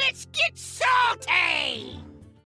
Let's get salty!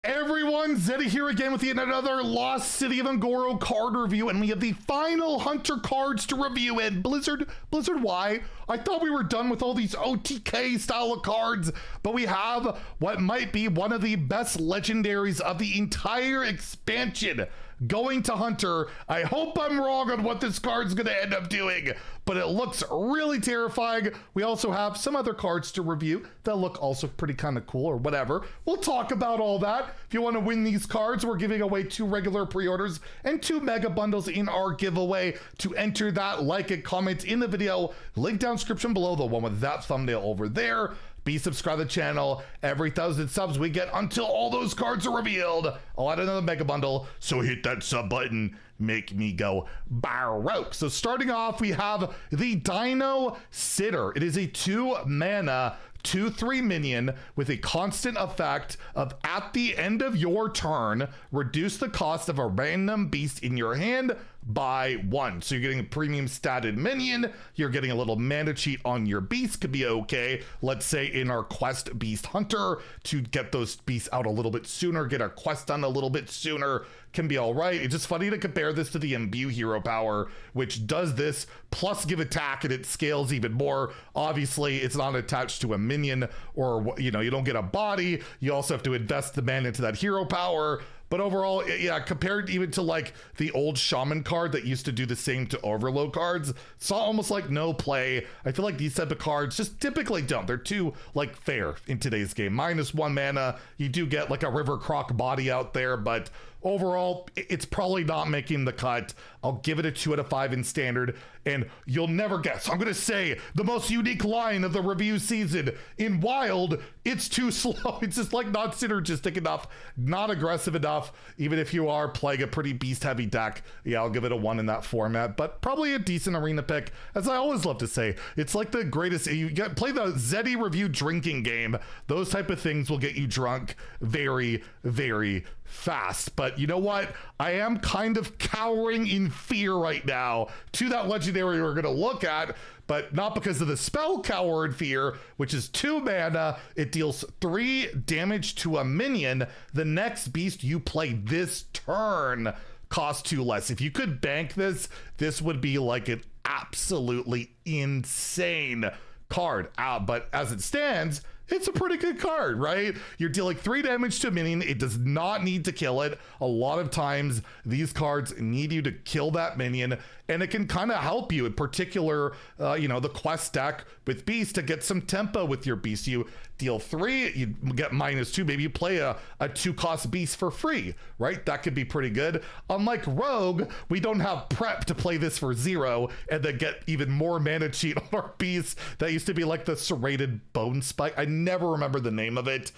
Everyone, Zeddy here again with yet another Lost City of Un'Goro card review, and we have the final Hunter cards to review. And Blizzard, why? I thought we were done with all these OTK style of cards, but we have what might be one of the best legendaries of the entire expansion going to Hunter. I hope I'm wrong on what this card's gonna end up doing, but it looks really terrifying. We also have some other cards to review that look also pretty kind of cool or whatever. We'll talk about all that. If you want to win these cards, we're giving away 2 regular pre-orders and 2 mega bundles in our giveaway. To enter that, like and comment in the video, link down description below, the one with that thumbnail over there. Be subscribed to the channel. Every 1,000 subs we get until all those cards are revealed, I'll add another mega bundle. So hit that sub button, make me go baroque. So starting off, we have the Dino Sitter. It is a 2 mana 2/3 minion with a constant effect of at the end of your turn, reduce the cost of a random beast in your hand by 1. So you're getting a premium statted minion, you're getting a little mana cheat on your beast, could be okay. Let's say in our quest beast hunter, to get those beasts out a little bit sooner, get our quest done a little bit sooner, can be all right. It's just funny to compare this to the imbue hero power, which does this plus give attack, and it scales even more. Obviously it's not attached to a minion, or you know, you don't get a body, you also have to invest the mana into that hero power. But overall, yeah, compared even to like the old shaman card that used to do the same to overload cards, saw almost like no play. I feel like these type of cards just typically don't. They're too like fair in today's game. -1 mana, you do get like a River Croc body out there, but overall, it's probably not making the cut. I'll give it a 2 out of 5 in standard, and you'll never guess. I'm gonna say the most unique line of the review season. In Wild, it's too slow. It's just like not synergistic enough, not aggressive enough. Even if you are playing a pretty beast heavy deck, yeah, I'll give it a 1 in that format, but probably a decent arena pick. As I always love to say, it's like the greatest, play the Zeddy review drinking game. Those type of things will get you drunk very, very fast. But you know what? I am kind of cowering in fear right now to that legendary we're going to look at, but not because of the spell Cower in Fear, which is 2 mana. It deals 3 damage to a minion. The next beast you play this turn costs 2 less. If you could bank this, this would be like an absolutely insane card. But as it stands, it's a pretty good card, right? You're dealing 3 damage to a minion. It does not need to kill it. A lot of times these cards need you to kill that minion, and it can kind of help you in particular, you know, the quest deck with beast to get some tempo with your beast. You deal 3, you get -2, maybe you play a 2-cost beast for free, right? That could be pretty good. Unlike Rogue, we don't have prep to play this for 0 and then get even more mana cheat on our beast. That used to be like the serrated bone spike. I never remember the name of it.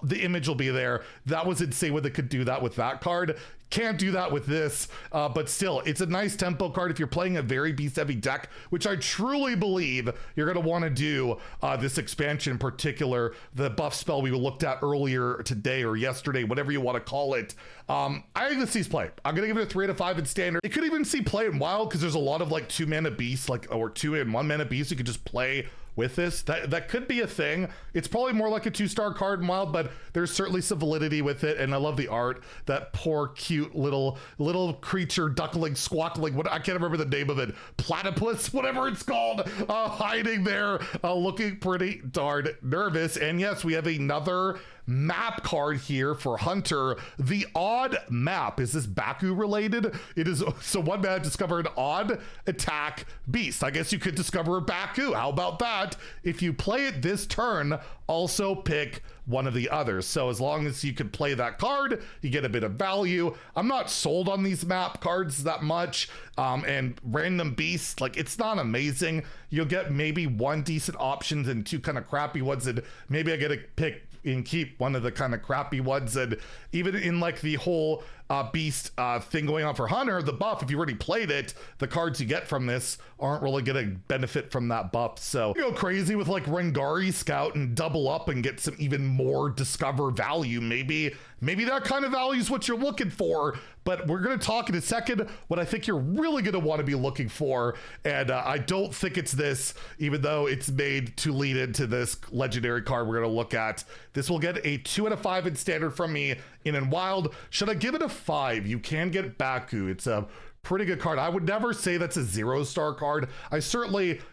The image will be there. That was insane when they could do that with that card. Can't do that with this, but still, it's a nice tempo card if you're playing a very beast heavy deck, which I truly believe you're going to want to do this expansion in particular. The buff spell we looked at earlier today or yesterday, whatever you want to call it. I think this sees play. I'm going to give it a 3 out of 5 in standard. It could even see play in Wild because there's a lot of like 2 mana beasts, like, or 2 and 1 mana beasts you could just play with this. That could be a thing. It's probably more like a 2-star card in Wild, but there's certainly some validity with it, and I love the art. That poor cute little creature, duckling, squawkling, what, I can't remember the name of it, platypus, whatever it's called, hiding there, looking pretty darn nervous. And yes, we have another map card here for Hunter. The Odd Map. Is this Baku related? It is. So 1 mana, discover an odd attack beast. I guess you could discover a Baku. How about that? If you play it this turn, also pick one of the others. So as long as you can play that card, you get a bit of value. I'm not sold on these map cards that much. And random beasts, like, it's not amazing. You'll get maybe 1 decent options and 2 kind of crappy ones, and maybe I get to pick and keep one of the kind of crappy ones. And even in like the whole beast thing going on for Hunter, the buff, if you already played it, the cards you get from this aren't really gonna benefit from that buff. So you go crazy with like Rengari Scout and double up and get some even more discover value. Maybe maybe that kind of value is what you're looking for, but we're going to talk in a second what I think you're really going to want to be looking for. And I don't think it's this, even though it's made to lead into this legendary card we're going to look at. This will get a 2 out of 5 in standard from me. In wild, should I give it a 5? You can get Baku. It's a pretty good card. I would never say that's a 0-star card.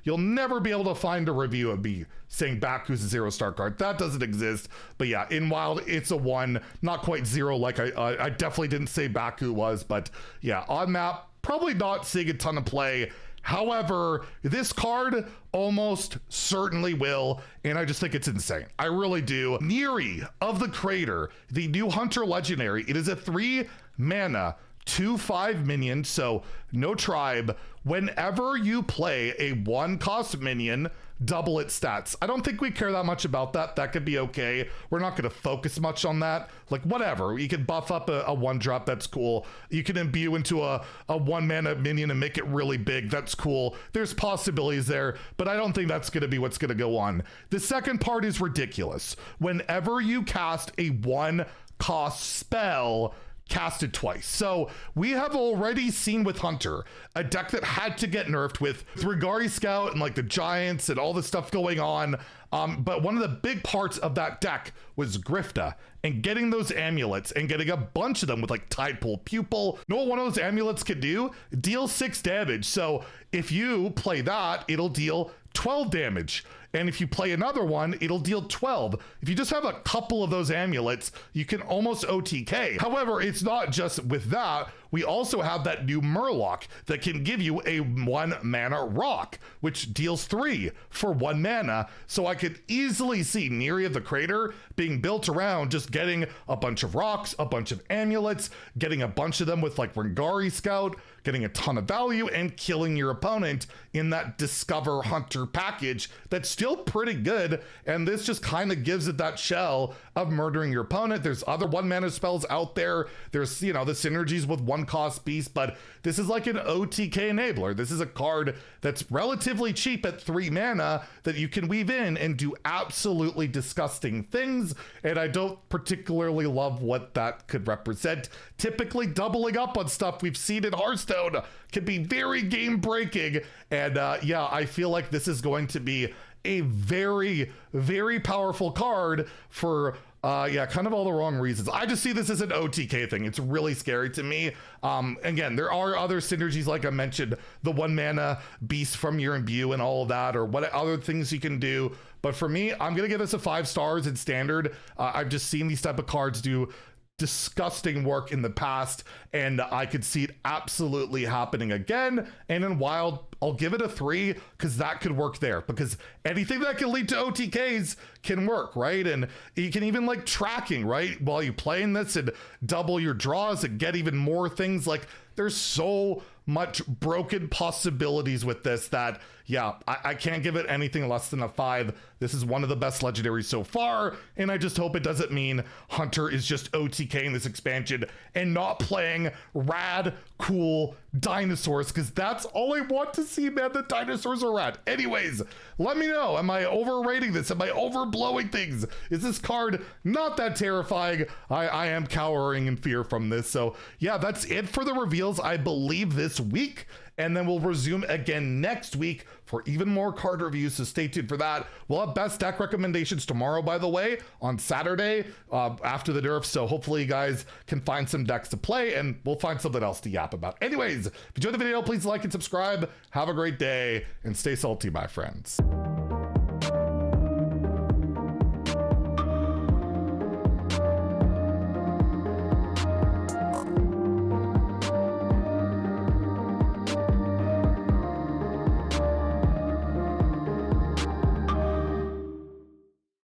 You'll never be able to find a review of me saying Baku's a 0-star card. That doesn't exist. But yeah, in wild, it's a 1, not quite 0 like I definitely didn't say Baku was, but yeah, on map, probably not seeing a ton of play. However, this card almost certainly will, and I just think it's insane. I really do. Neria of the Crater, the new Hunter Legendary. It is a 3 mana 2/5 minion, so no tribe. Whenever you play a 1-cost minion, double its stats. I don't think we care that much about that. That could be okay. We're not going to focus much on that. Like, whatever. You can buff up a 1-drop. That's cool. You can imbue into a 1-mana minion and make it really big. That's cool. There's possibilities there, but I don't think that's going to be what's going to go on. The second part is ridiculous. Whenever you cast a 1-cost spell, cast it twice. So we have already seen with Hunter a deck that had to get nerfed with Regari Scout and like the Giants and all the stuff going on. But one of the big parts of that deck was Grifta and getting those amulets and getting a bunch of them with like Tidepool Pupil. You know what one of those amulets can do? Deal 6 damage. So if you play that, it'll deal 12 damage. And if you play another one, it'll deal 12. If you just have a couple of those amulets, you can almost OTK. However, it's not just with that. We also have that new Murloc that can give you a 1-mana rock, which deals 3 for 1 mana. So I could easily see Neria the Crater being built around just getting a bunch of rocks, a bunch of amulets, getting a bunch of them with like Regari Scout, getting a ton of value, and killing your opponent in that Discover Hunter package that's still pretty good. And this just kind of gives it that shell of murdering your opponent. There's other 1-mana spells out there. There's, the synergies with 1-cost beast, but this is like an OTK enabler. This is a card that's relatively cheap at 3 mana that you can weave in and do absolutely disgusting things. And I don't particularly love what that could represent. Typically doubling up on stuff we've seen in Hearthstone can be very game breaking. And yeah, I feel like this is going to be a very, very powerful card for kind of all the wrong reasons. I just see this as an OTK thing. It's really scary to me. Again, there are other synergies, like I mentioned, the 1-mana beast from your imbue and all of that, or what other things you can do. But for me, I'm gonna give this a 5 stars in standard. I've just seen these type of cards do disgusting work in the past, and I could see it absolutely happening again. And in wild, I'll give it a 3 because that could work there, because anything that can lead to OTKs can work, right? And you can even like tracking, right? While you playing this and double your draws and get even more things. Like, there's so much broken possibilities with this that, yeah, I can't give it anything less than a 5. This is one of the best legendaries so far, and I just hope it doesn't mean Hunter is just OTKing this expansion and not playing rad, cool dinosaurs, because that's all I want to see, man. The dinosaurs are rad. Anyways, let me know. Am I overrating this? Am I overblowing things? Is this card not that terrifying? I am cowering in fear from this. So yeah, that's it for the reveals, I believe, this week. And then we'll resume again next week for even more card reviews, so stay tuned for that. We'll have best deck recommendations tomorrow, by the way, on Saturday after the nerf, so hopefully you guys can find some decks to play, and we'll find something else to yap about. Anyways, if you enjoyed the video, please like and subscribe. Have a great day, and stay salty, my friends.